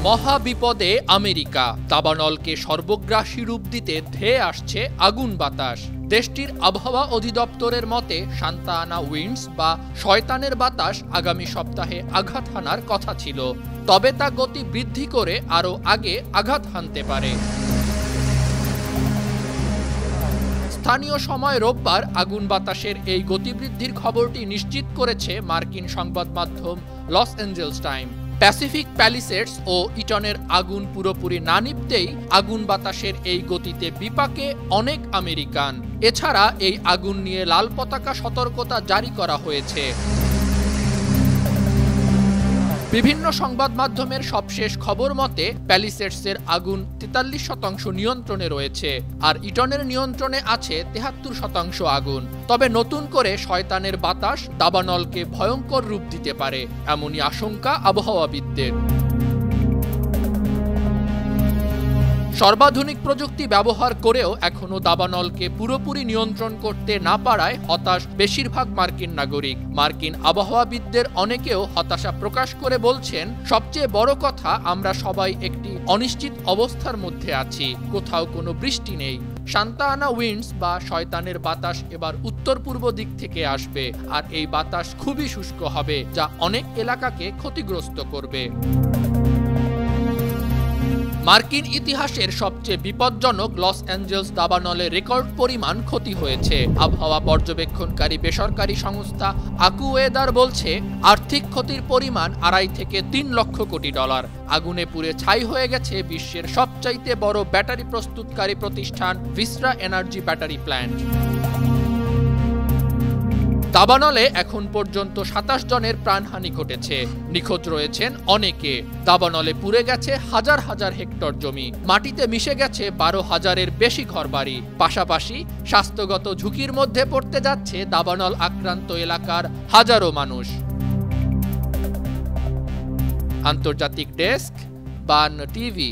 মহা বিপদে আমেরিকা। দাবানলকে সর্বগ্রাসী রূপ দিতে ধেয়ে আসছে আগুন বাতাস। দেশটির আবহাওয়া অধিদপ্তরের মতে সান্তা আনা উইন্ডস বা শয়তানের বাতাস আগামী সপ্তাহে আঘাত হানার কথা ছিল, তবে তা গতি বৃদ্ধি করে আরও আগে আঘাত হানতে পারে। স্থানীয় সময় রোববার আগুন বাতাসের এই গতিবৃদ্ধির খবরটি নিশ্চিত করেছে মার্কিন সংবাদ মাধ্যম Los Angeles Times. Pacific Palisades ও ইটনের আগুন পুরোপুরি না নিভতেই আগুন বাতাসের এই গতিতে বিপাকে অনেক আমেরিকান। এছাড়া এই আগুন নিয়ে লাল পতাকা সতর্কতা জারি করা হয়েছে। বিভিন্ন সংবাদ মাধ্যমের সবশেষ খবর মতে প্যালিসেডসের আগুন 43% নিয়ন্ত্রণে রয়েছে, আর ইটনের নিয়ন্ত্রণে আছে 73% আগুন। তবে নতুন করে শয়তানের বাতাস দাবানলকে ভয়ঙ্কর রূপ দিতে পারে, এমনই আশঙ্কা আবহাওয়াবিদদের। সর্বাধুনিক প্রযুক্তি ব্যবহার করেও এখনো দাবানলকে পুরোপুরি নিয়ন্ত্রণ করতে না পারায় হতাশ বেশিরভাগ মার্কিন নাগরিক। মার্কিন আবহাওয়াবিদদের অনেকেও হতাশা প্রকাশ করে বলছেন, সবচেয়ে বড় কথা আমরা সবাই একটি অনিশ্চিত অবস্থার মধ্যে আছি, কোথাও কোনো বৃষ্টি নেই। সান্তা আনা উইন্ডস বা শয়তানের বাতাস এবার উত্তর পূর্ব দিক থেকে আসবে, আর এই বাতাস খুবই শুষ্ক হবে, যা অনেক এলাকাকে ক্ষতিগ্রস্ত করবে। মার্কিন ইতিহাসের সবচেয়ে বিপজ্জনক লস অ্যাঞ্জেলস দাবানলে রেকর্ড পরিমাণ ক্ষতি হয়েছে। আবহাওয়া পর্যবেক্ষণকারী বেসরকারি সংস্থা আকুওয়েদার বলছে আর্থিক ক্ষতির পরিমাণ 2.5 থেকে 3 লক্ষ কোটি ডলার। আগুনে পুড়ে ছাই হয়ে গেছে বিশ্বের সবচাইতে বড় ব্যাটারি প্রস্তুতকারী প্রতিষ্ঠান ভিস্ট্রা এনার্জি ব্যাটারি প্ল্যান্ট। দাবানলে এখন পর্যন্ত 27 জনের প্রাণহানি ঘটেছে, নিখোঁজ রয়েছেন অনেকে। দাবানলে পুড়ে গেছে হাজার হাজার হেক্টর জমি, মাটিতে মিশে গেছে 12,000-এর বেশি ঘরবাড়ি। পাশাপাশি স্বাস্থ্যগত ঝুঁকির মধ্যে পড়তে যাচ্ছে দাবানল আক্রান্ত এলাকার হাজারো মানুষ। আন্তর্জাতিক ডেস্ক, বান টিভি।